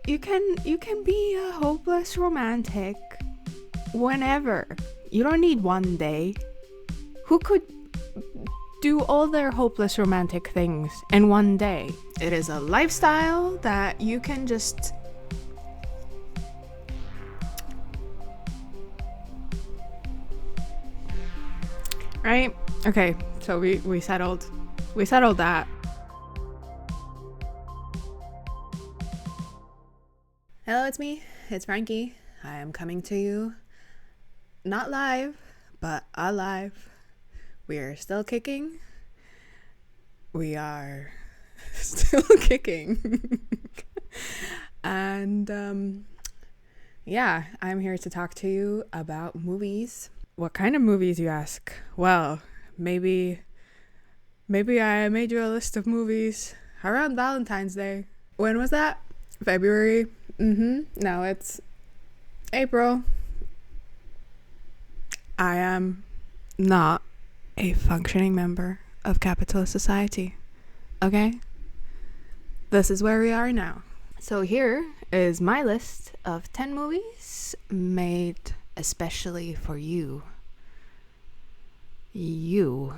You can be a hopeless romantic whenever. You don't need one day. Who could do all their hopeless romantic things in one day? It is a lifestyle that you can just right? Okay, so we settled that. Hello, it's me. It's Frankie. I am coming to you not live, but alive. We are still kicking. We are still kicking. And yeah, I'm here to talk to you about movies. What kind of movies, you ask? Well, maybe I made you a list of movies around Valentine's Day. When was that? February? No, it's April. I am not a functioning member of capitalist society. Okay? This is where we are now. So here is my list of 10 movies made especially for you. You.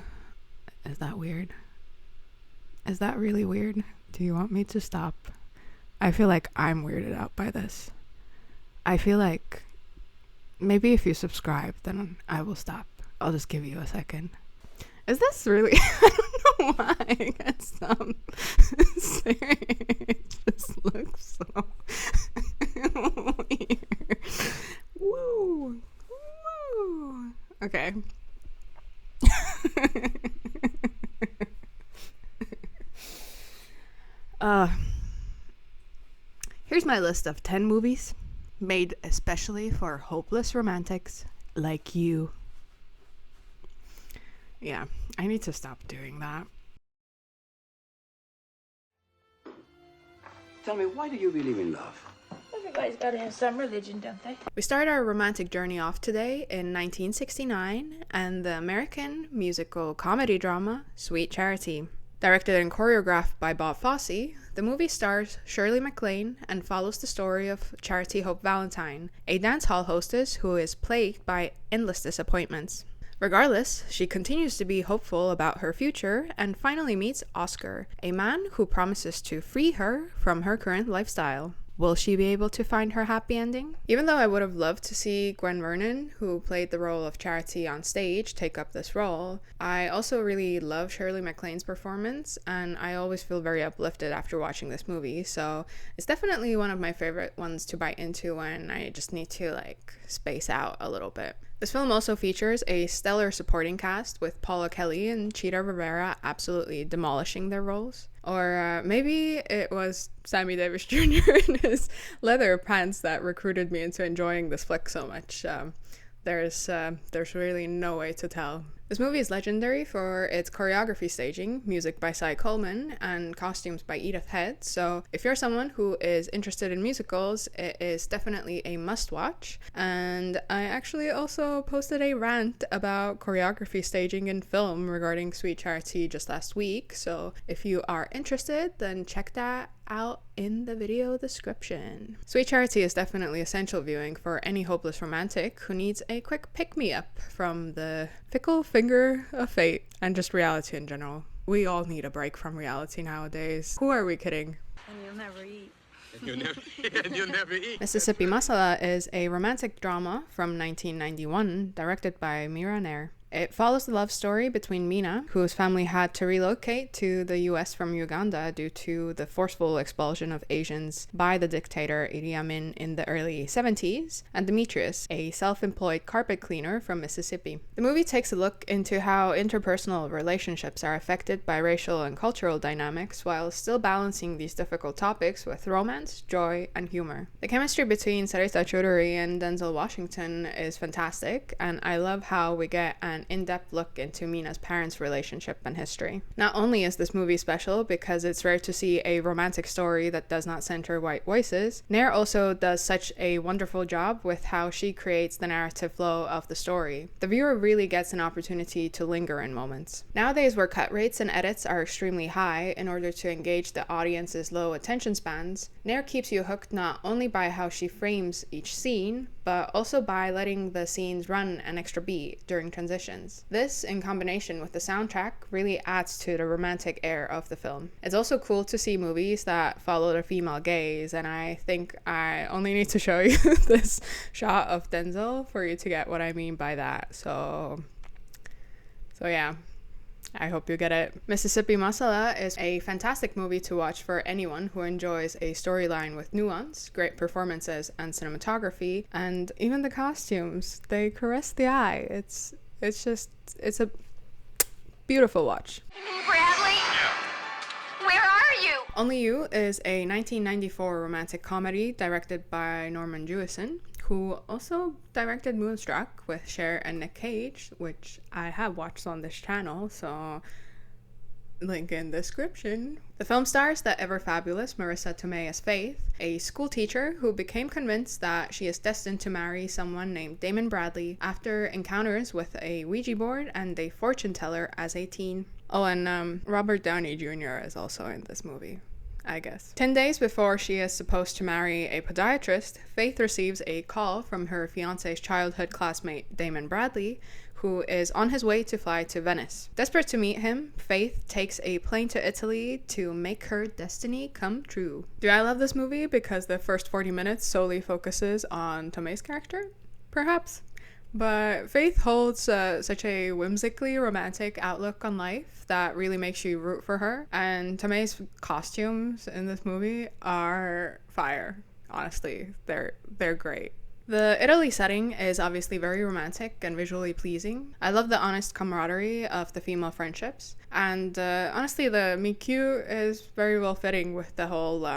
Is that weird? Is that really weird? Do you want me to stop? I feel like I'm weirded out by this. I feel like maybe if you subscribe, then I will stop. I'll just give you a second. Is this really? I don't know why I get some. It just looks so weird. Woo. Woo. Okay. Here's my list of 10 movies made especially for hopeless romantics like you. Yeah, I need to stop doing that. Tell me, why do you believe in love? Everybody's got to have some religion, don't they? We start our romantic journey off today in 1969 and the American musical comedy drama Sweet Charity. Directed and choreographed by Bob Fosse, the movie stars Shirley MacLaine and follows the story of Charity Hope Valentine, a dance hall hostess who is plagued by endless disappointments. Regardless, she continues to be hopeful about her future and finally meets Oscar, a man who promises to free her from her current lifestyle. Will she be able to find her happy ending? Even though I would have loved to see Gwen Vernon, who played the role of Charity on stage, take up this role, I also really love Shirley MacLaine's performance, and I always feel very uplifted after watching this movie, so it's definitely one of my favorite ones to bite into when I just need to, space out a little bit. This film also features a stellar supporting cast with Paula Kelly and Cheetah Rivera absolutely demolishing their roles. Or maybe it was Sammy Davis Jr. in his leather pants that recruited me into enjoying this flick so much. There's really no way to tell. This movie is legendary for its choreography staging, music by Cy Coleman, and costumes by Edith Head, so if you're someone who is interested in musicals, it is definitely a must-watch. And I actually also posted a rant about choreography staging in film regarding Sweet Charity just last week, so if you are interested, then check that out in the video description. Sweet Charity is definitely essential viewing for any hopeless romantic who needs a quick pick-me-up from the fickle finger of fate and just reality in general. We all need a break from reality nowadays. Who are we kidding? And you'll never eat. And you'll never eat. Mississippi Masala is a romantic drama from 1991 directed by Mira Nair. It follows the love story between Mina, whose family had to relocate to the US from Uganda due to the forceful expulsion of Asians by the dictator Idi Amin in the early 70s, and Demetrius, a self-employed carpet cleaner from Mississippi. The movie takes a look into how interpersonal relationships are affected by racial and cultural dynamics while still balancing these difficult topics with romance, joy, and humor. The chemistry between Sarita Choudhury and Denzel Washington is fantastic, and I love how we get an an in-depth look into Mina's parents' relationship and history. Not only is this movie special because it's rare to see a romantic story that does not center white voices, Nair also does such a wonderful job with how she creates the narrative flow of the story. The viewer really gets an opportunity to linger in moments. Nowadays, where cut rates and edits are extremely high in order to engage the audience's low attention spans, Nair keeps you hooked not only by how she frames each scene, but also by letting the scenes run an extra beat during transitions. This, in combination with the soundtrack, really adds to the romantic air of the film. It's also cool to see movies that follow the female gaze, and I think I only need to show you this shot of Denzel for you to get what I mean by that. So yeah. I hope you get it. Mississippi Masala is a fantastic movie to watch for anyone who enjoys a storyline with nuance, great performances and cinematography, and even the costumes. They caress the eye. It's a beautiful watch. Bradley? Yeah. Where are you? Only You is a 1994 romantic comedy directed by Norman Jewison, who also directed Moonstruck with Cher and Nick Cage, which I have watched on this channel, so link in description. The film stars the ever-fabulous Marissa Tomei as Faith, a school teacher who became convinced that she is destined to marry someone named Damon Bradley after encounters with a Ouija board and a fortune teller as a teen. Oh, and Robert Downey Jr. is also in this movie, I guess. 10 days before she is supposed to marry a podiatrist, Faith receives a call from her fiance's childhood classmate, Damon Bradley, who is on his way to fly to Venice. Desperate to meet him, Faith takes a plane to Italy to make her destiny come true. Do I love this movie because the first 40 minutes solely focuses on Tomei's character? Perhaps. But Faith holds such a whimsically romantic outlook on life that really makes you root for her. And Tomei's costumes in this movie are fire. Honestly, they're great. The Italy setting is obviously very romantic and visually pleasing. I love the honest camaraderie of the female friendships. And honestly, the meet cute is very well fitting with the whole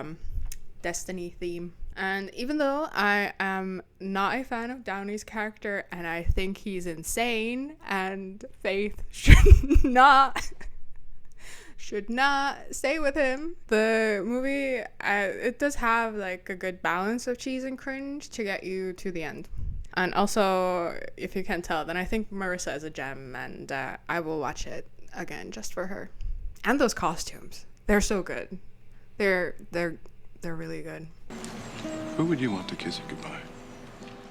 destiny theme. And even though I am not a fan of Downey's character and I think he's insane and Faith should not stay with him, the movie, it does have like a good balance of cheese and cringe to get you to the end. And also, if you can't tell, then I think Marissa is a gem, and I will watch it again just for her. And those costumes, they're so good. They're really good. Who would you want to kiss you goodbye?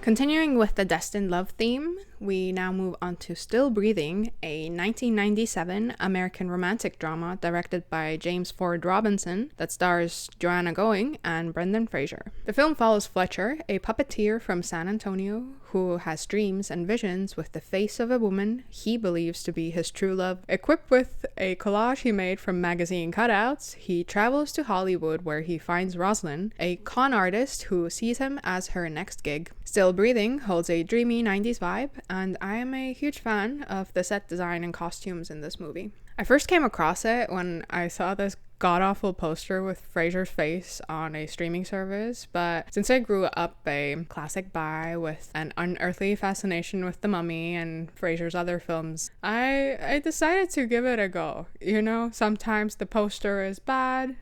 Continuing with the destined love theme, we now move on to Still Breathing, a 1997 American romantic drama directed by James Ford Robinson that stars Joanna Going and Brendan Fraser. The film follows Fletcher, a puppeteer from San Antonio who has dreams and visions with the face of a woman he believes to be his true love. Equipped with a collage he made from magazine cutouts, he travels to Hollywood where he finds Rosalind, a con artist who sees him as her next gig. Still Breathing holds a dreamy 90s vibe, and I am a huge fan of the set design and costumes in this movie. I first came across it when I saw this god-awful poster with Fraser's face on a streaming service, but since I grew up a classic buy with an unearthly fascination with The Mummy and Fraser's other films, I decided to give it a go. You know, sometimes the poster is bad,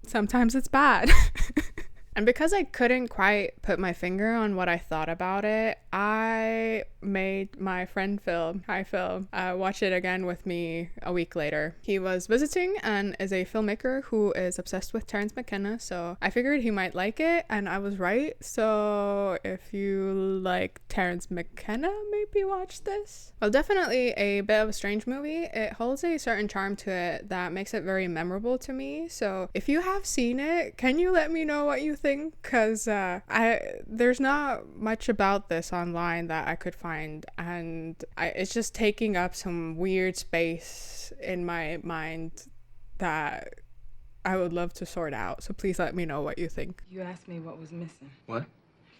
sometimes it's bad. And because I couldn't quite put my finger on what I thought about it, I made my friend Phil, hi Phil, watch it again with me a week later. He was visiting and is a filmmaker who is obsessed with Terrence McKenna, so I figured he might like it, and I was right. So if you like Terrence McKenna, maybe watch this. Well, definitely a bit of a strange movie. It holds a certain charm to it that makes it very memorable to me. So if you have seen it, can you let me know what you think? Because there's not much about this online that I could find, and it's just taking up some weird space in my mind that I would love to sort out. So please let me know what you think. You asked me what was missing. What?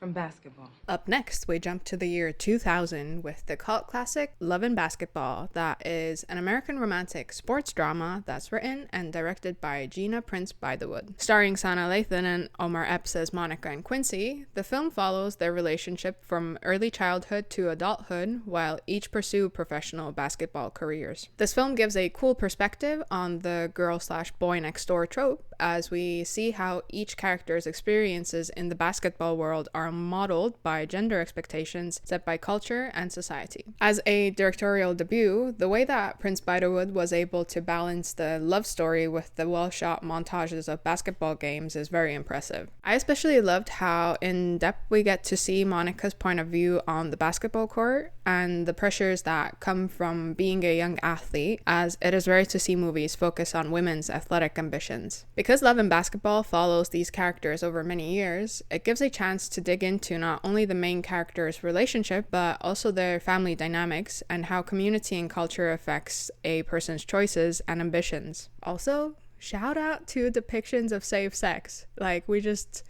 from basketball. Up next, we jump to the year 2000 with the cult classic Love and Basketball, that is an American romantic sports drama that's written and directed by Gina Prince Bythewood. Starring Sana Lathan and Omar Epps as Monica and Quincy, the film follows their relationship from early childhood to adulthood while each pursue professional basketball careers. This film gives a cool perspective on the girl/boy next door trope, as we see how each character's experiences in the basketball world are modeled by gender expectations set by culture and society. As a directorial debut, the way that Prince Bythewood was able to balance the love story with the well-shot montages of basketball games is very impressive. I especially loved how in-depth we get to see Monica's point of view on the basketball court and the pressures that come from being a young athlete, as it is rare to see movies focus on women's athletic ambitions. Because Love and Basketball follows these characters over many years, it gives a chance to dig into not only the main character's relationship, but also their family dynamics and how community and culture affects a person's choices and ambitions. Also, shout out to depictions of safe sex. Like, we just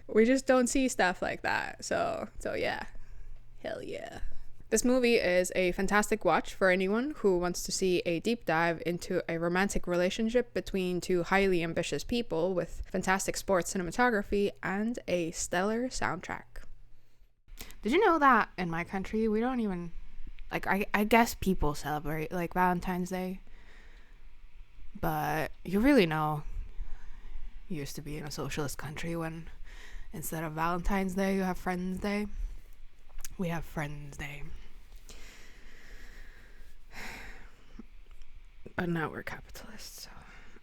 don't see stuff like that. So yeah. Hell yeah. This movie is a fantastic watch for anyone who wants to see a deep dive into a romantic relationship between two highly ambitious people with fantastic sports cinematography and a stellar soundtrack. Did you know that in my country we don't even, like, I guess people celebrate like Valentine's Day, but you really know you used to be in a socialist country when instead of Valentine's Day you have Friends Day. We have Friends Day. But now we're capitalists, so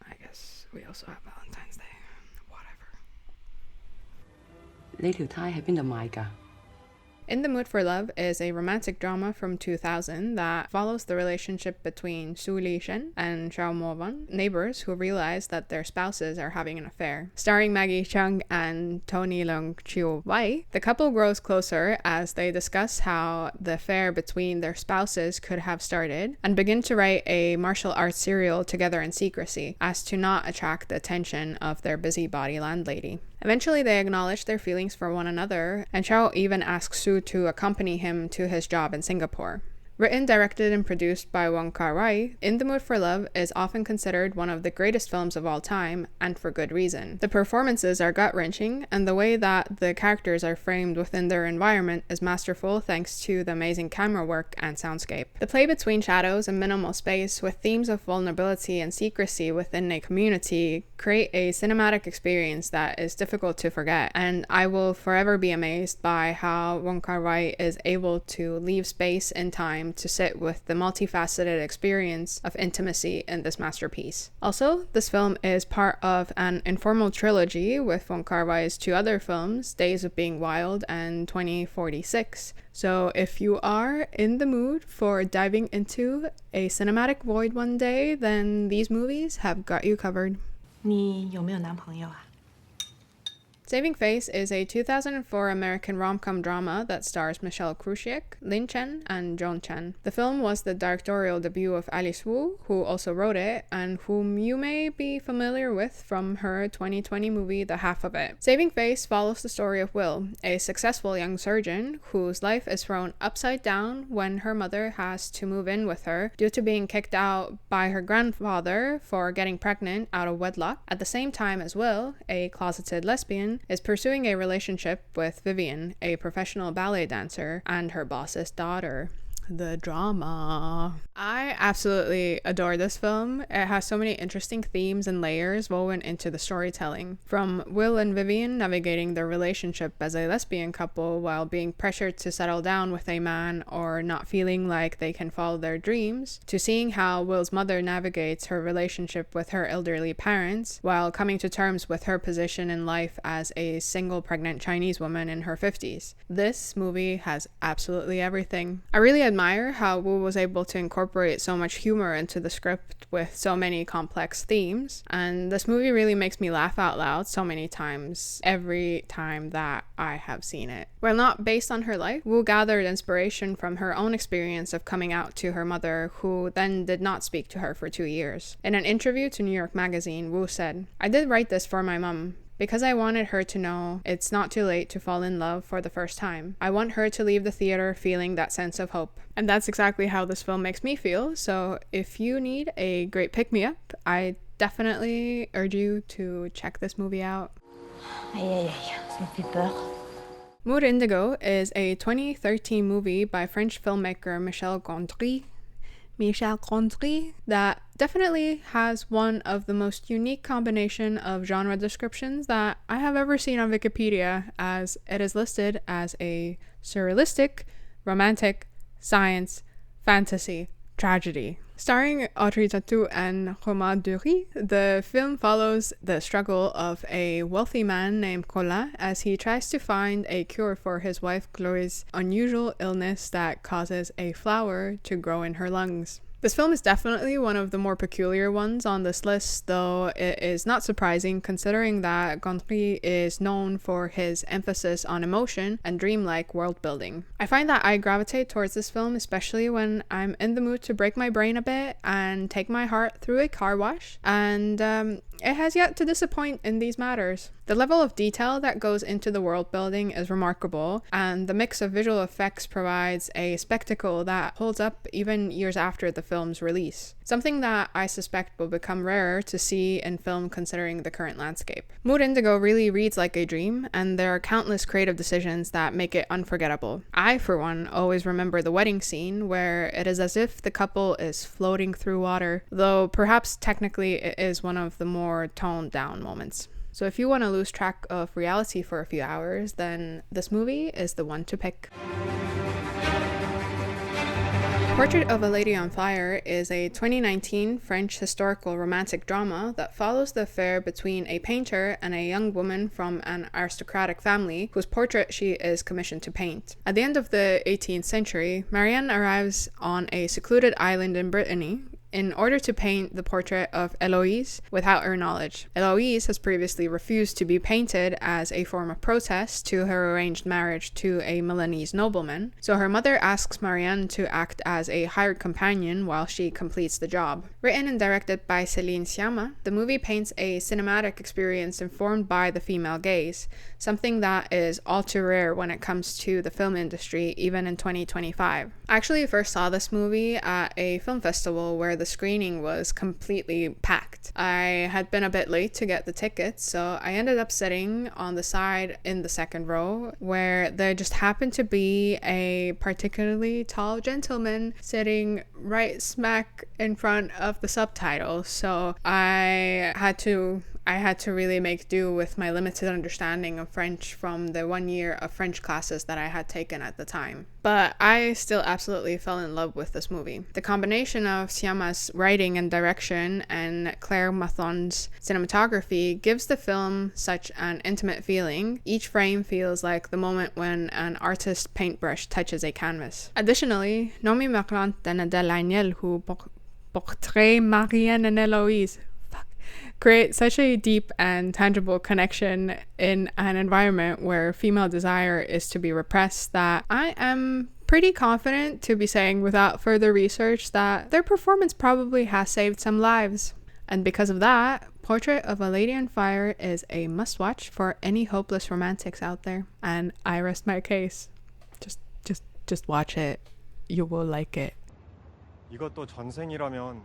I guess we also have Valentine's Day. Whatever. 你條呔喺邊度買㗎？ In the Mood for Love is a romantic drama from 2000 that follows the relationship between Su Li-shen and Xiao Mo-wan, neighbors who realize that their spouses are having an affair. Starring Maggie Cheung and Tony Leung Chiu-wai, the couple grows closer as they discuss how the affair between their spouses could have started and begin to write a martial arts serial together in secrecy as to not attract the attention of their busybody landlady. Eventually, they acknowledge their feelings for one another, and Chao even asks Su to accompany him to his job in Singapore. Written, directed, and produced by Wong Kar-wai, In the Mood for Love is often considered one of the greatest films of all time, and for good reason. The performances are gut-wrenching, and the way that the characters are framed within their environment is masterful thanks to the amazing camera work and soundscape. The play between shadows and minimal space, with themes of vulnerability and secrecy within a community, create a cinematic experience that is difficult to forget, and I will forever be amazed by how Wong Kar-wai is able to leave space and time to sit with the multifaceted experience of intimacy in this masterpiece. Also, this film is part of an informal trilogy with Wong Kar-wai's two other films, Days of Being Wild and 2046. So if you are in the mood for diving into a cinematic void one day, then these movies have got you covered. 你有没有男朋友啊？ Saving Face is a 2004 American rom-com drama that stars Michelle Krusiek, Lin Chen, and Joan Chen. The film was the directorial debut of Alice Wu, who also wrote it, and whom you may be familiar with from her 2020 movie The Half of It. Saving Face follows the story of Will, a successful young surgeon whose life is thrown upside down when her mother has to move in with her due to being kicked out by her grandfather for getting pregnant out of wedlock. At the same time as Will, a closeted lesbian, is pursuing a relationship with Vivian, a professional ballet dancer, and her boss's daughter. The drama. I absolutely adore this film. It has so many interesting themes and layers woven into the storytelling. From Will and Vivian navigating their relationship as a lesbian couple while being pressured to settle down with a man or not feeling like they can follow their dreams, to seeing how Will's mother navigates her relationship with her elderly parents while coming to terms with her position in life as a single pregnant Chinese woman in her 50s. This movie has absolutely everything. I really admire how Wu was able to incorporate so much humor into the script with so many complex themes, and this movie really makes me laugh out loud so many times every time that I have seen it. While not based on her life, Wu gathered inspiration from her own experience of coming out to her mother, who then did not speak to her for 2 years. In an interview to New York Magazine, Wu said, "I did write this for my mom because I wanted her to know it's not too late to fall in love for the first time. I want her to leave the theater feeling that sense of hope. And that's exactly how this film makes me feel. So if you need a great pick-me-up, I definitely urge you to check this movie out. Aïe, aïe, aïe, ça me fait peur. Mood Indigo is a 2013 movie by French filmmaker Michel Gondry that definitely has one of the most unique combination of genre descriptions that I have ever seen on Wikipedia, as it is listed as a surrealistic, romantic, science, fantasy, tragedy. Starring Audrey Tautou and Romain Duris, the film follows the struggle of a wealthy man named Colin as he tries to find a cure for his wife Chloe's unusual illness that causes a flower to grow in her lungs. This film is definitely one of the more peculiar ones on this list, though it is not surprising considering that Gondry is known for his emphasis on emotion and dreamlike world building. I find that I gravitate towards this film especially when I'm in the mood to break my brain a bit and take my heart through a car wash, and it has yet to disappoint in these matters. The level of detail that goes into the world building is remarkable, and the mix of visual effects provides a spectacle that holds up even years after the film's release. Something that I suspect will become rarer to see in film considering the current landscape. Mood Indigo really reads like a dream, and there are countless creative decisions that make it unforgettable. I, for one, always remember the wedding scene where it is as if the couple is floating through water, though perhaps technically it is one of the more toned down moments. So if you want to lose track of reality for a few hours, then this movie is the one to pick. Portrait of a Lady on Fire is a 2019 French historical romantic drama that follows the affair between a painter and a young woman from an aristocratic family whose portrait she is commissioned to paint. At the end of the 18th century, Marianne arrives on a secluded island in Brittany in order to paint the portrait of Héloïse without her knowledge. Héloïse has previously refused to be painted as a form of protest to her arranged marriage to a Milanese nobleman, so her mother asks Marianne to act as a hired companion while she completes the job. Written and directed by Céline Sciamma, the movie paints a cinematic experience informed by the female gaze, something that is all too rare when it comes to the film industry, even in 2025. I actually first saw this movie at a film festival where the screening was completely packed. I had been a bit late to get the tickets, so I ended up sitting on the side in the second row where there just happened to be a particularly tall gentleman sitting right smack in front of the subtitles. So I had to really make do with my limited understanding of French from the 1 year of French classes that I had taken at the time. But I still absolutely fell in love with this movie. The combination of Sciamma's writing and direction and Claire Mathon's cinematography gives the film such an intimate feeling. Each frame feels like the moment when an artist's paintbrush touches a canvas. Additionally, Nomi Merlant and Adèle Haenel, who portray Marianne and Héloïse, create such a deep and tangible connection in an environment where female desire is to be repressed that I am pretty confident to be saying without further research that their performance probably has saved some lives. And because of that, Portrait of a Lady on Fire is a must-watch for any hopeless romantics out there. And I rest my case. Just watch it. You will like it. 이것도 전생이라면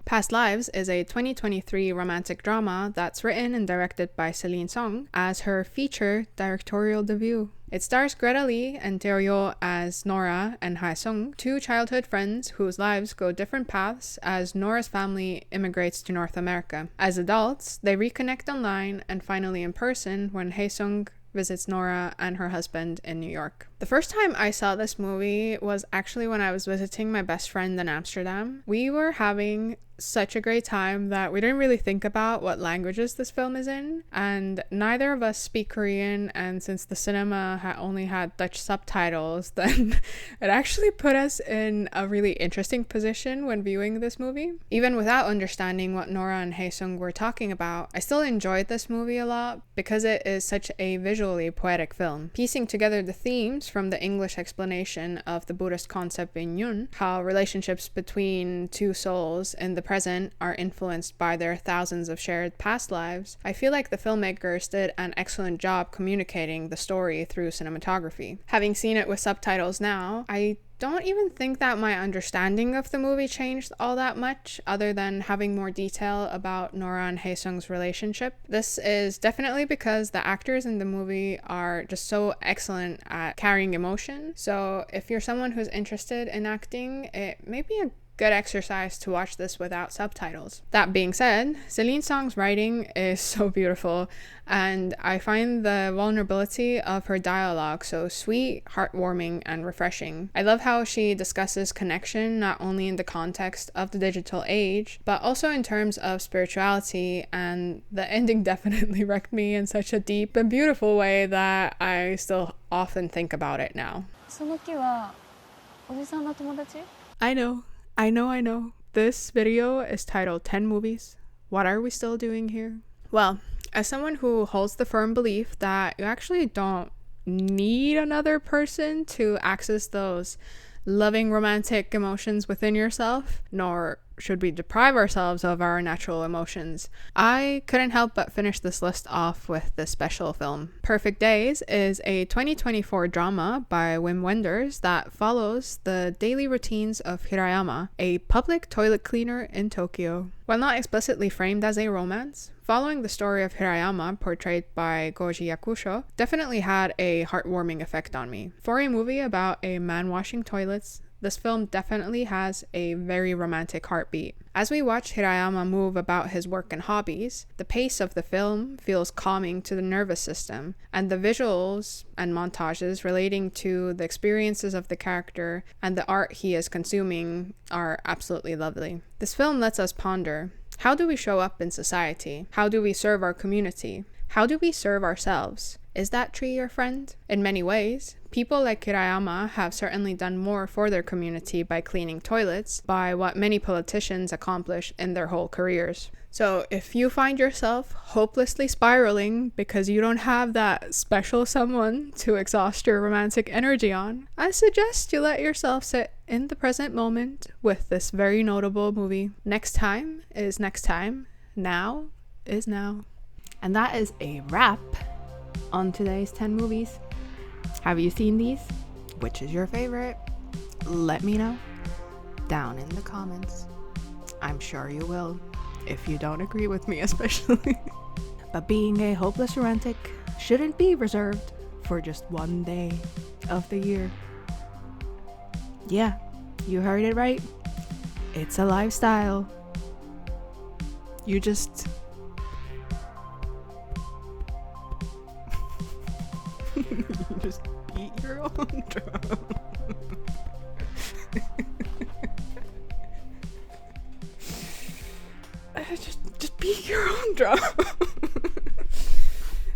Past Lives is a 2023 romantic drama that's written and directed by Céline Song as her feature directorial debut. It stars Greta Lee and Tae-ryo as Nora and Hae-sung, two childhood friends whose lives go different paths as Nora's family immigrates to North America. As adults, they reconnect online and finally in person when Hae-sung visits Nora and her husband in New York. The first time I saw this movie was actually when I was visiting my best friend in Amsterdam. We were having such a great time that we didn't really think about what languages this film is in, and neither of us speak Korean, and since the cinema only had Dutch subtitles, then it actually put us in a really interesting position when viewing this movie. Even without understanding what Nora and Hae-sung were talking about, I still enjoyed this movie a lot because it is such a visually poetic film. Piecing together the themes from the English explanation of the Buddhist concept in Yun, how relationships between two souls in the present are influenced by their thousands of shared past lives, I feel like the filmmakers did an excellent job communicating the story through cinematography. Having seen it with subtitles now, I don't even think that my understanding of the movie changed all that much, other than having more detail about Nora and Haesung's relationship. This is definitely because the actors in the movie are just so excellent at carrying emotion. So if you're someone who's interested in acting, it may be a good exercise to watch this without subtitles. That being said, Celine Song's writing is so beautiful, and I find the vulnerability of her dialogue so sweet, heartwarming, and refreshing. I love how she discusses connection not only in the context of the digital age, but also in terms of spirituality, and the ending definitely wrecked me in such a deep and beautiful way that I still often think about it now. その木はおじさんの友達? I know. This video is titled 10 Movies. What are we still doing here? Well, as someone who holds the firm belief that you actually don't need another person to access those loving romantic emotions within yourself, nor should we deprive ourselves of our natural emotions, I couldn't help but finish this list off with this special film. Perfect Days is a 2024 drama by Wim Wenders that follows the daily routines of Hirayama, a public toilet cleaner in Tokyo. While not explicitly framed as a romance, following the story of Hirayama, portrayed by Goji Yakusho, definitely had a heartwarming effect on me. For a movie about a man washing toilets, this film definitely has a very romantic heartbeat. As we watch Hirayama move about his work and hobbies, the pace of the film feels calming to the nervous system, and the visuals and montages relating to the experiences of the character and the art he is consuming are absolutely lovely. This film lets us ponder, how do we show up in society? How do we serve our community? How do we serve ourselves? Is that tree your friend? In many ways, people like Hirayama have certainly done more for their community by cleaning toilets by what many politicians accomplish in their whole careers. So if you find yourself hopelessly spiraling because you don't have that special someone to exhaust your romantic energy on, I suggest you let yourself sit in the present moment with this very notable movie. Next time is next time. Now is now. And that is a wrap on today's 10 movies. Have you seen these? Which is your favorite? Let me know down in the comments. I'm sure you will, if you don't agree with me especially. But being a hopeless romantic shouldn't be reserved for just one day of the year. Yeah, you heard it right. It's a lifestyle. You just just beat your own drum. just beat your own drum.